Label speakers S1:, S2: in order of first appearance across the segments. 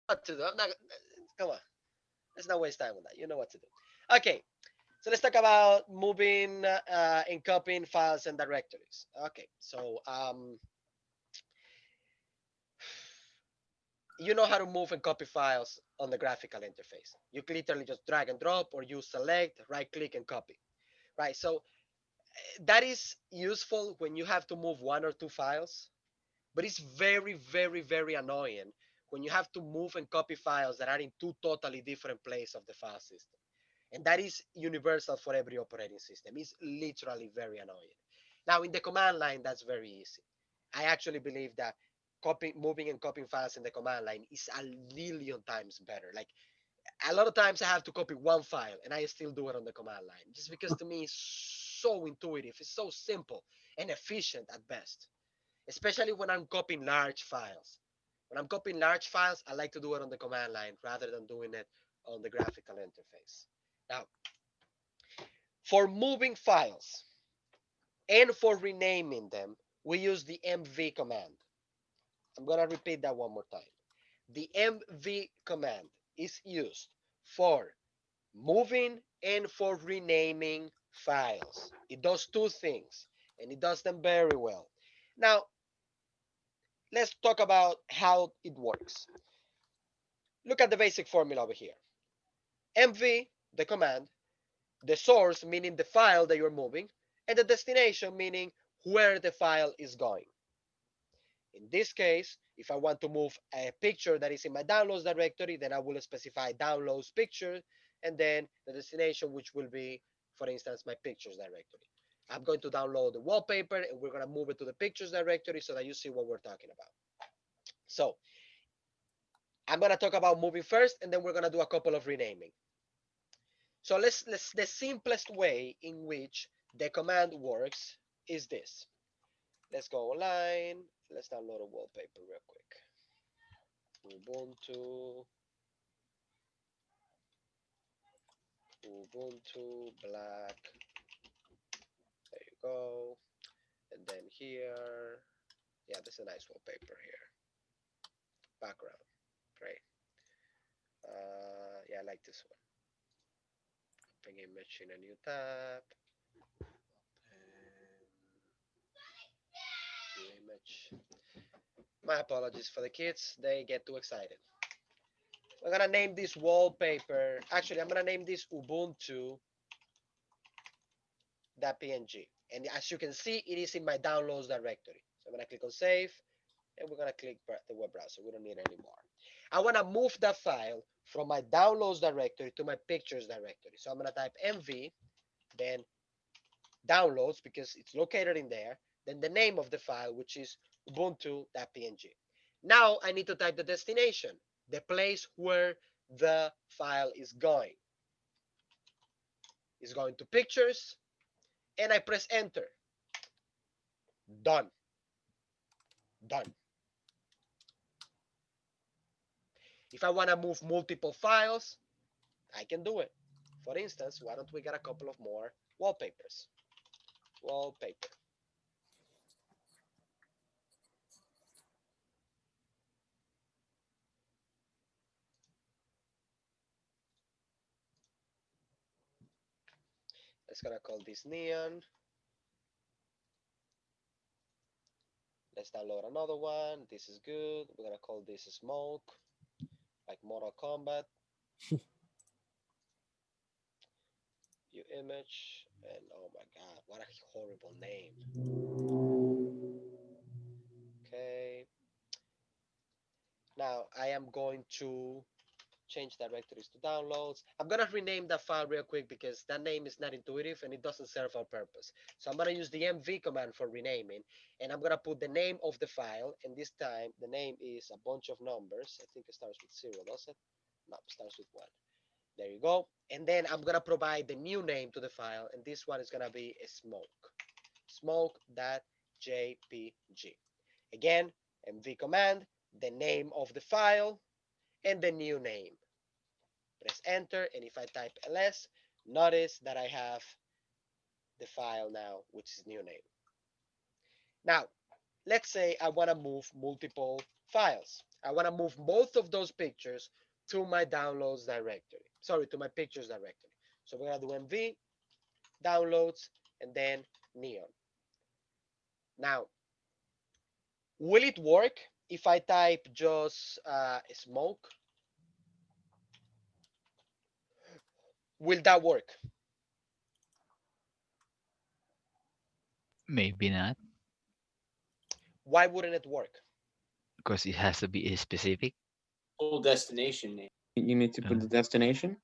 S1: what to do. I'm not. Come on. Let's not waste time on that. You know what to do. Okay. So let's talk about moving and copying files and directories. Okay. So you know how to move and copy files on the graphical interface. You literally just drag and drop, or you select, right click, and copy. Right. So that is useful when you have to move one or two files, but it's very, very, very annoying when you have to move and copy files that are in two totally different places of the file system. And that is universal for every operating system. It's literally very annoying. Now, in the command line, that's very easy. I actually believe that moving and copying files in the command line is a million times better. Like, a lot of times I have to copy one file and I still do it on the command line, just because to me it's so intuitive, it's so simple and efficient at best, especially when I'm copying large files. When I'm copying large files, I like to do it on the command line rather than doing it on the graphical interface. Now, for moving files and for renaming them, we use the mv command. I'm going to repeat that one more time. The mv command is used for moving and for renaming files. It does two things, and it does them very well. Now, let's talk about how it works. Look at the basic formula over here. mv, the command, the source, meaning the file that you're moving, and the destination, meaning where the file is going. In this case, if I want to move a picture that is in my downloads directory, then I will specify downloads picture, and then the destination, which will be, for instance, my pictures directory. I'm going to download the wallpaper, and we're going to move it to the pictures directory so that you see what we're talking about. So I'm going to talk about moving first, and then we're going to do a couple of renaming. So let's the simplest way in which the command works is this. Let's go online. Let's download a wallpaper real quick. Ubuntu, Ubuntu black. There you go. And then here, yeah, this is a nice wallpaper here. Background, great. Yeah, I like this one. Open image in a new tab. New image. My apologies for the kids. They get too excited. We're gonna name this wallpaper. Actually, I'm gonna name this Ubuntu.png. And as you can see, it is in my downloads directory. So I'm gonna click on save, and we're gonna click the web browser. We don't need it anymore. I wanna move that file from my downloads directory to my pictures directory. So I'm gonna type mv, then downloads because it's located in there, then the name of the file, which is ubuntu.png. Now I need to type the destination, the place where the file is going. It's going to pictures, and I press enter. Done. Done. If I want to move multiple files, I can do it. For instance, why don't we get a couple of more wallpapers? Wallpaper. Let's gonna call this neon. Let's download another one. This is good. We're gonna call this smoke, like Mortal Kombat. View image, and oh my god, what a horrible name. Okay. Now I am going to change directories to downloads. I'm gonna rename that file real quick because that name is not intuitive and it doesn't serve our purpose. So I'm gonna use the mv command for renaming, and I'm gonna put the name of the file, and this time the name is a bunch of numbers. I think it starts with 0, does it? No, it starts with 1. There you go. And then I'm gonna provide the new name to the file, and this one is gonna be a smoke.jpg. Again, mv command, the name of the file, and the new name. Press enter, and if I type ls, notice that I have the file now, which is new name. Now, let's say I want to move multiple files. I want to move both of those pictures to my downloads directory. Sorry, to my pictures directory. So we're going to do MV, downloads, and then neon. Now, will it work if I type just smoke? Will that work?
S2: Maybe not,
S1: Why wouldn't it work?
S2: because it has to be specific.
S3: Full destination name.
S4: You need to put
S2: Uh,
S4: the destination.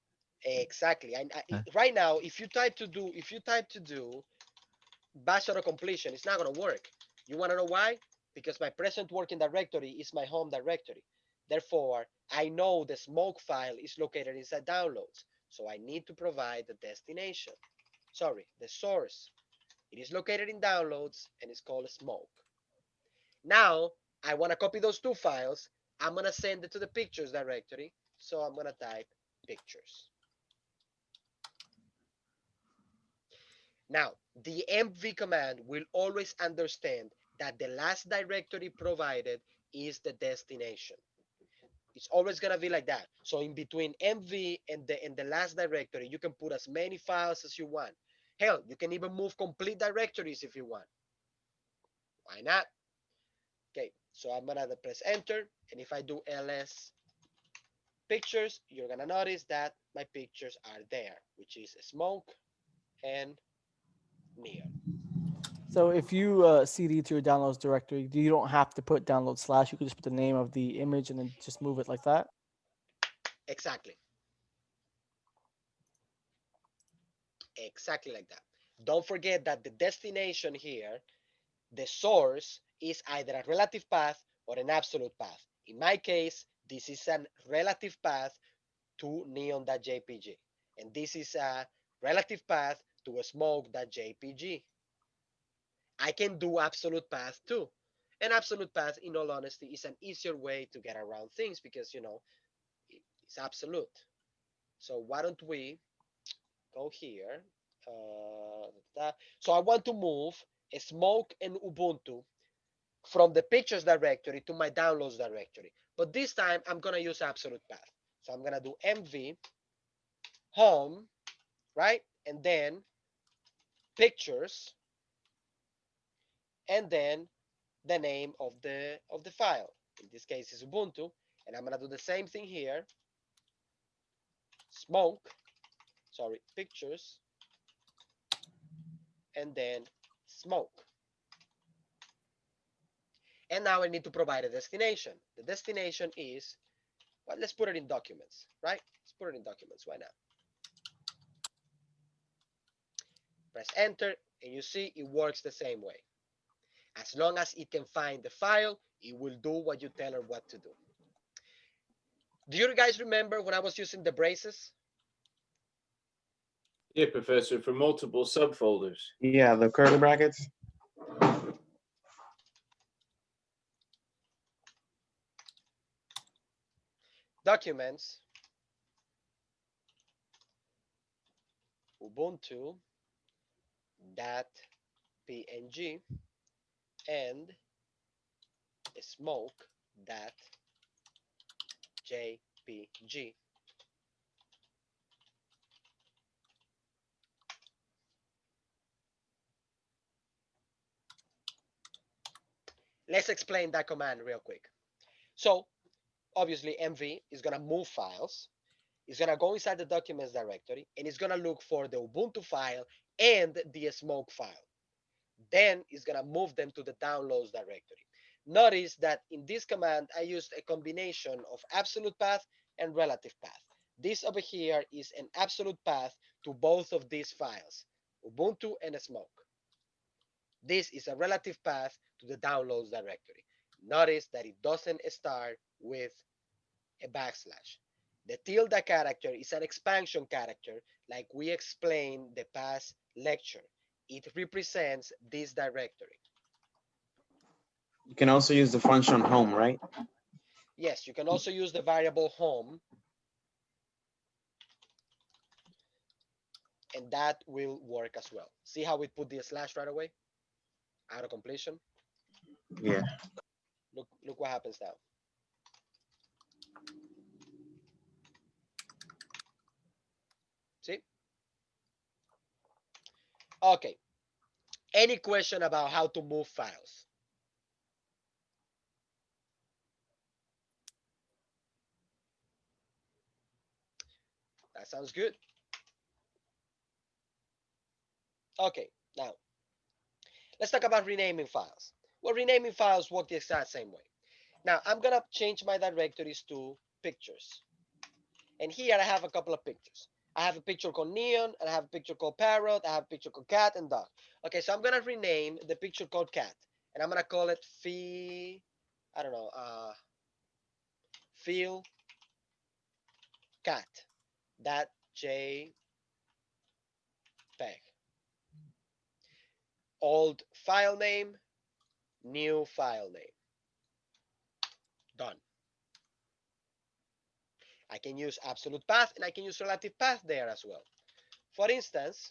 S1: Exactly.
S2: uh,
S1: Right now, if you type to do bash auto completion, it's not gonna work. You wanna know why? Because my present working directory is my home directory. Therefore, I know the smoke file is located inside downloads. So I need to provide the destination. Sorry, the source. It is located in downloads and it's called smoke. Now, I want to copy those two files. I'm going to send it to the pictures directory. So I'm going to type pictures. Now, the mv command will always understand that the last directory provided is the destination. It's always gonna be like that. So in between mv and the last directory, you can put as many files as you want. Hell, you can even move complete directories if you want. Why not? Okay, so I'm gonna press enter, and if I do ls pictures, you're gonna notice that my pictures are there, which is smoke and neon.
S5: So if you CD to your downloads directory, you don't have to put download slash. You can just put the name of the image and then just move it like that.
S1: Exactly, exactly like that. Don't forget that the destination here, the source, is either a relative path or an absolute path. In my case, this is a relative path to neon.jpg, and this is a relative path to a smoke.jpg. I can do absolute path too. And absolute path, in all honesty, is an easier way to get around things because, it's absolute. So why don't we go here? So I want to move a smoke and Ubuntu from the pictures directory to my downloads directory. But this time I'm going to use absolute path. So I'm going to do mv home, right? And then pictures, and then the name of the file. In this case is Ubuntu, and I'm gonna do the same thing here. Smoke, sorry, pictures, and then smoke. And now I need to provide a destination. The destination is, well, let's put it in documents, right? Let's put it in documents. Why not? Press enter, and you see it works the same way. As long as it can find the file, it will do what you tell her what to do. Do you guys remember when I was using the braces?
S3: Yeah, Professor, for multiple subfolders.
S4: Yeah, the curly brackets.
S1: Documents, Ubuntu, that png, and smoke that jpg. Let's explain that command real quick. So obviously mv is going to move files. It's going to go inside the documents directory, and it's going to look for the Ubuntu file and the smoke file. Then it's going to move them to the downloads directory. Notice that in this command, I used a combination of absolute path and relative path. This over here is an absolute path to both of these files, Ubuntu and Smoke. This is a relative path to the downloads directory. Notice that it doesn't start with a backslash. The tilde character is an expansion character, like we explained the past lecture. It represents this directory.
S4: You can also use the function home, right?
S1: Yes, you can also use the variable home, and that will work as well. See how we put the slash right away? Auto completion.
S4: Yeah.
S1: Look what happens now. See? Okay. Any question about how to move files? That sounds good. Okay, now let's talk about renaming files. Well, renaming files work the exact same way. Now I'm gonna change my directories to pictures. And here I have a couple of pictures. I have a picture called Neon, and I have a picture called Parrot, I have a picture called Cat and Dog. Okay, so I'm gonna rename the picture called Cat, and I'm gonna call it I don't know, feel cat. That JPEG. Old file name, new file name. Done. I can use absolute path and I can use relative path there as well. For instance,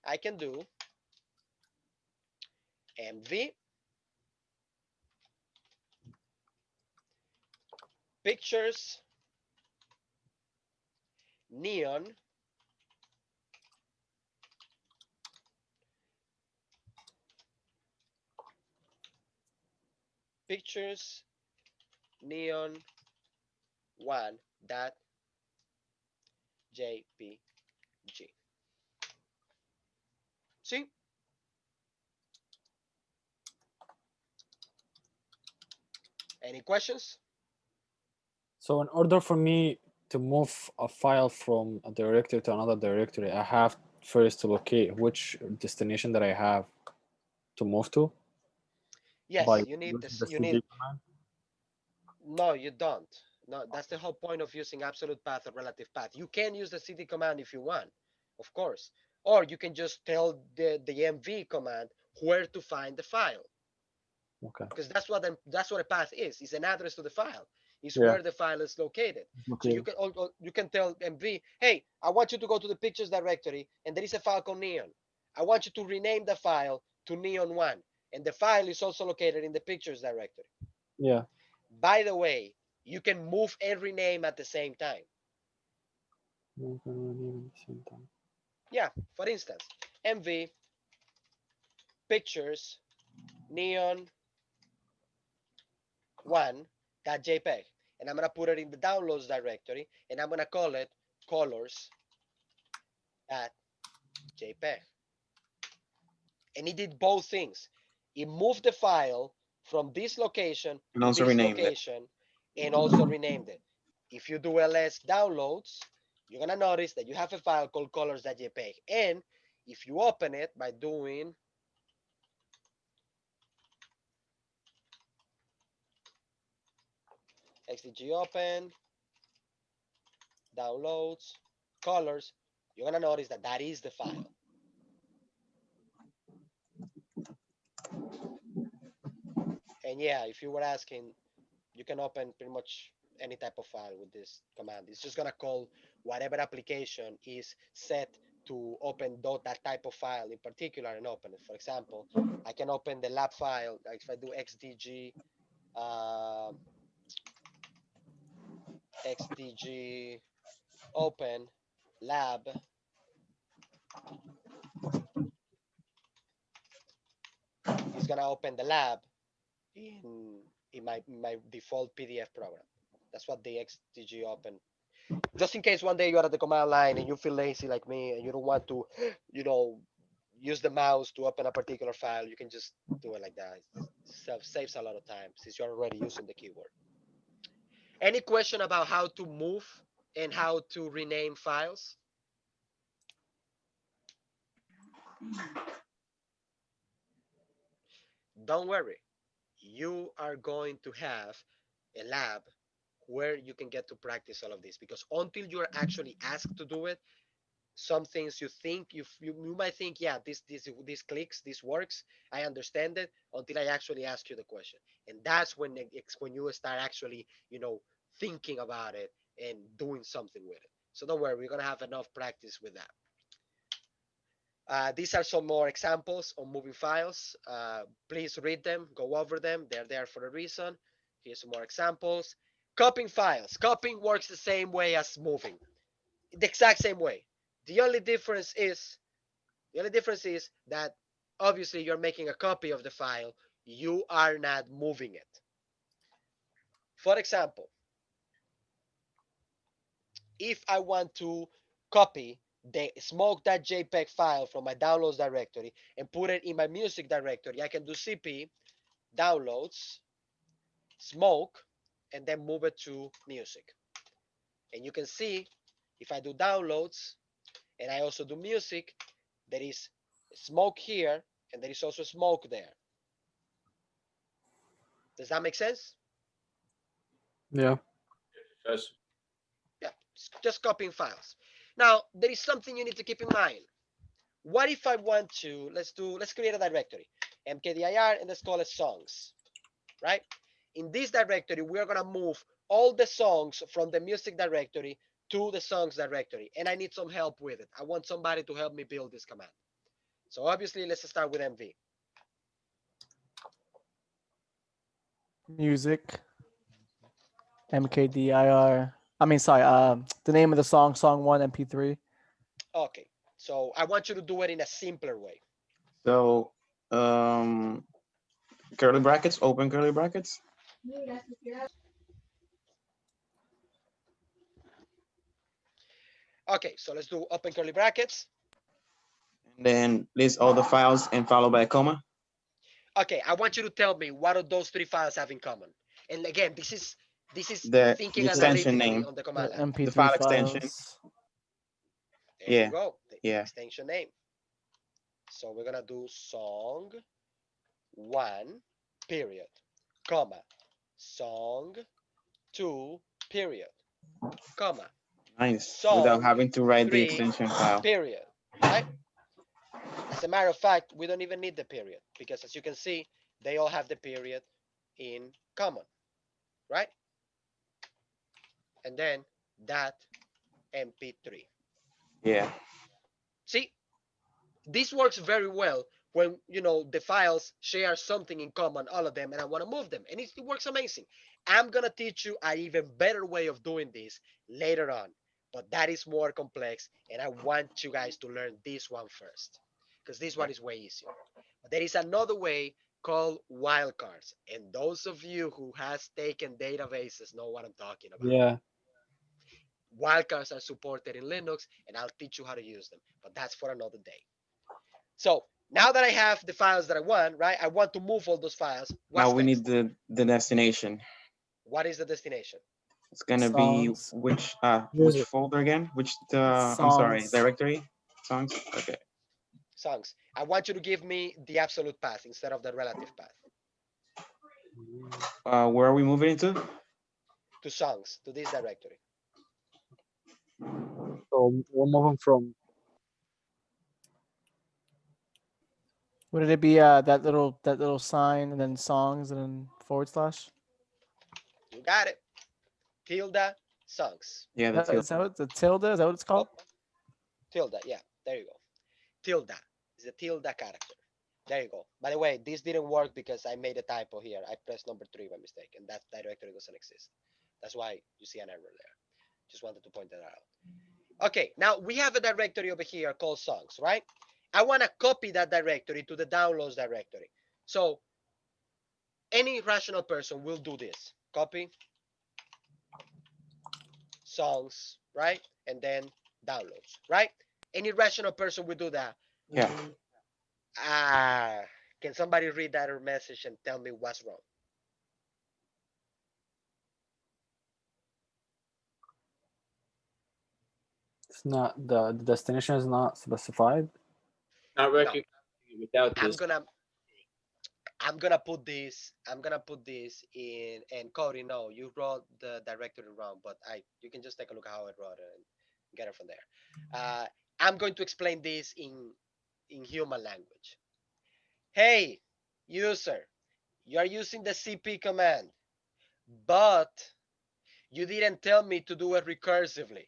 S1: I can do mv pictures neon pictures neon 1 dot jpg. See? Any questions?
S6: So in order for me to move a file from a directory to another directory, I have first to locate which destination that I have to move to
S1: Yes,
S6: by
S1: you need
S6: using
S1: this.
S6: the
S1: You
S6: cd
S1: need.
S6: command.
S1: No, you don't. No, that's the whole point of using absolute path or relative path. You can use the cd command if you want, of course, or you can just tell the mv command where to find the file,
S6: Okay.
S1: because that's what a path is. It's an address to the file. It's
S6: Yeah.
S1: where the file is located. So
S6: Okay.
S1: you can tell mv, hey, I want you to go to the pictures directory, and there is a file called neon. I want you to rename the file to neon1, and the file is also located in the pictures directory.
S6: Yeah.
S1: By the way, you can move and rename at the same time. Yeah, for instance, mv pictures neon 1.jpg, and I'm gonna put it in the downloads directory, and I'm gonna call it colors.jpg. And it did both things. It moved the file from this location
S4: And
S1: to
S4: also
S1: this
S4: renamed it.
S1: location and also renamed it. If you do ls downloads, you're gonna notice that you have a file called colors.jpg. And if you open it by doing xdg open, downloads, colors, you're gonna notice that that is the file. And yeah, if you were asking, you can open pretty much any type of file with this command. It's just gonna call whatever application is set to open that type of file in particular and open it. For example, I can open the lab file. Like if I do xdg xdg open lab, it's gonna open the lab in my default PDF program. That's what the xdg open. Just in case one day you are at the command line and you feel lazy like me and you don't want to, you know, use the mouse to open a particular file, you can just do it like that. It saves a lot of time since you're already using the keyboard. Any question about how to move and how to rename files? Don't worry, you are going to have a lab where you can get to practice all of this, because until you are actually asked to do it, some things you think you might think, yeah, this clicks, this works, I understand it, until I actually ask you the question. And that's when it's when you start actually, thinking about it and doing something with it. So don't worry, we're gonna have enough practice with that. These are some more examples of moving files. Please read them, go over them, they're there for a reason. Here's some more examples. Copying files. Copying works the same way as moving. The exact same way. The only difference is that obviously you're making a copy of the file. You are not moving it. For example, if I want to copy the smoke.jpg file from my downloads directory and put it in my music directory, I can do cp downloads smoke and then move it to music. And you can see if I do downloads and I also do music, there is smoke here and there is also smoke there. Does that make sense?
S6: Yeah.
S3: Yes.
S1: Yeah, just copying files. Now, there is something you need to keep in mind. What if I want to, let's create a directory, mkdir, and let's call it songs, right? In this directory, we're gonna move all the songs from the music directory to the songs directory, and I need some help with it. I want somebody to help me build this command. So obviously, let's start with MV.
S5: Music. MKDIR. I mean, sorry. The name of the song, song 1, MP3.
S1: Okay, so I want you to do it in a simpler way.
S4: So, curly brackets, open curly brackets.
S1: Okay, so let's do open curly brackets.
S4: And then list all the files and followed by a comma.
S1: Okay, I want you to tell me what do those three files have in common. And again, this is
S4: The
S1: thinking
S4: extension
S1: analytically
S4: name.
S1: on the
S5: The
S1: command line.
S5: MP3
S4: file
S5: files.
S4: extension.
S1: There
S4: Yeah,
S1: you go. The
S4: yeah.
S1: extension name. So we're gonna do song 1 period, comma, song 2 period, comma,
S4: Nice.
S1: song
S4: Without having to write the
S1: 3
S4: extension file.
S1: period, right? As a matter of fact, we don't even need the period because as you can see, they all have the period in common, right? And then that mp3.
S4: Yeah.
S1: See, this works very well when the files share something in common, all of them, and I want to move them, and it works amazing. I'm gonna teach you an even better way of doing this later on, but that is more complex, and I want you guys to learn this one first because this one is way easier. But there is another way called wildcards, and those of you who has taken databases know what I'm talking about.
S6: Yeah.
S1: Wildcards are supported in Linux, and I'll teach you how to use them, but that's for another day. So now that I have the files that I want, right? I want to move all those files. What's
S4: Now we
S1: next?
S4: need the destination.
S1: What is the destination?
S4: It's gonna be
S5: Songs.
S4: which
S6: Music.
S4: folder again? Which I'm sorry,
S5: Songs.
S4: directory? Songs? Okay.
S1: Songs. I want you to give me the absolute path instead of the relative path.
S4: Where are we moving into?
S1: To songs, to this directory.
S6: So we're moving from
S5: Would it be that little sign and then songs and then forward slash?
S1: You got it. Tilde songs.
S4: Yeah, that's it.
S5: Is that what the tilde? Is that what it's called?
S1: Oh, tilde. Yeah, there you go. Tilde is the tilde character. There you go. By the way, this didn't work because I made a typo here. I pressed number 3 by mistake, and that directory doesn't exist. That's why you see an error there. Just wanted to point that out. Okay, now we have a directory over here called songs, right? I want to copy that directory to the downloads directory. So any rational person will do this. Copy songs, right? And then downloads, right? Any rational person will do that.
S4: Yeah.
S1: Can somebody read that message and tell me what's wrong?
S6: it's not the destination is not specified.
S3: Not
S1: No.
S3: recognizing it without
S1: I'm
S3: this.
S1: gonna put this. I'm gonna put this in. And Cody, no, you wrote the directory wrong, but you can just take a look how I wrote it and get it from there. I'm going to explain this in human language. Hey, user, you are using the cp command, but you didn't tell me to do it recursively.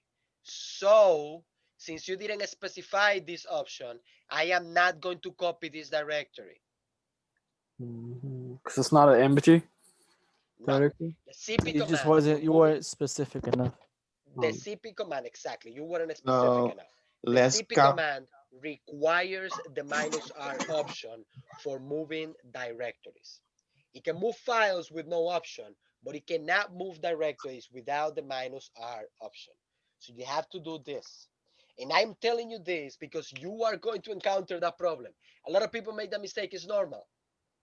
S1: So, since you didn't specify this option, I am not going to copy this directory.
S6: Because it's not an empty.
S1: None.
S6: Directly?
S1: The CP
S5: You
S1: command.
S5: just
S1: for
S5: wasn't. You
S1: moving-
S5: weren't specific enough.
S1: The
S6: Um,
S1: CP command, exactly. You weren't specific
S4: No,
S1: enough. The
S4: let's
S1: CP
S4: cop.
S1: command requires the -R option for moving directories. It can move files with no option, but it cannot move directories without the -R option. So you have to do this. And I'm telling you this because you are going to encounter that problem. A lot of people make that mistake. It's normal.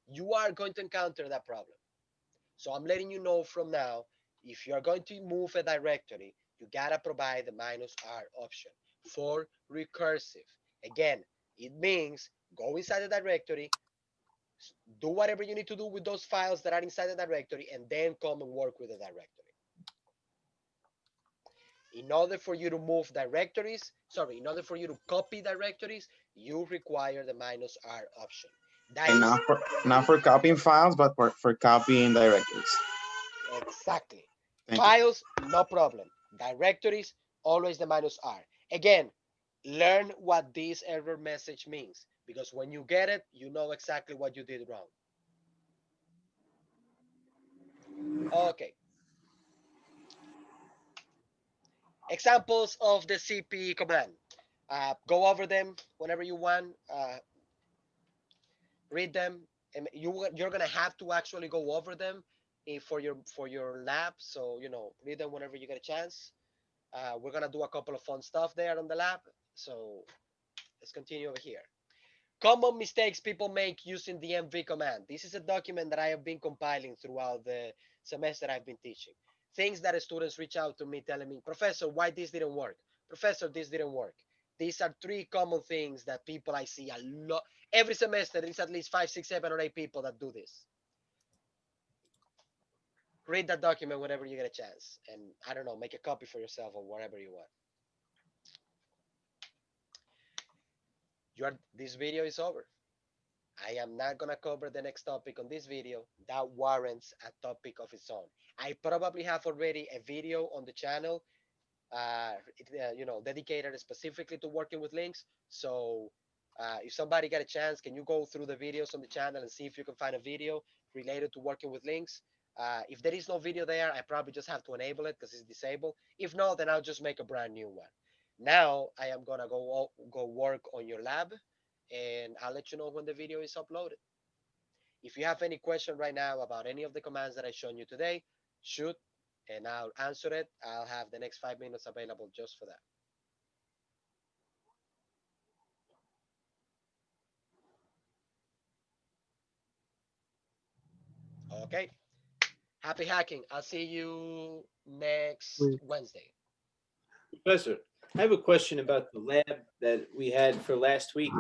S1: You are going to encounter that problem. So I'm letting you know from now, if you are going to move a directory, you gotta provide the -R option for recursive. Again, it means go inside the directory, do whatever you need to do with those files that are inside the directory, and then come and work with the directory. In order for you to move directories, in order for you to copy directories, you require the -R option. That
S4: And
S1: is
S4: not for copying files, but for copying directories.
S1: exactly.
S4: Thank you.
S1: Files, no problem. Directories, always the -R. Again, learn what this error message means because when you get it, you know exactly what you did wrong. Okay. Examples of the CP command. Go over them whenever you want. Read them. And you're gonna have to actually go over them for your lab. So read them whenever you get a chance. We're gonna do a couple of fun stuff there on the lab. So let's continue over here. Common mistakes people make using the MV command. This is a document that I have been compiling throughout the semester I've been teaching. Things that students reach out to me telling me, Professor, why this didn't work? Professor, this didn't work. These are 3 common things that people I see a lot. Every semester, there's at least 5, 6, 7, or 8 people that do this. Read that document whenever you get a chance. And I don't know, make a copy for yourself or whatever you want. This video is over. I am not gonna cover the next topic on this video. That warrants a topic of its own. I probably have already a video on the channel, dedicated specifically to working with links. So if somebody got a chance, can you go through the videos on the channel and see if you can find a video related to working with links? If there is no video there, I probably just have to enable it because it's disabled. If not, then I'll just make a brand new one. Now I am gonna go work on your lab, and I'll let you know when the video is uploaded. If you have any question right now about any of the commands that I shown you today, shoot, and I'll answer it. I'll have the next 5 minutes available just for that. Okay. Happy hacking. I'll see you next Wednesday.
S3: Professor, I have a question about the lab that we had for last week.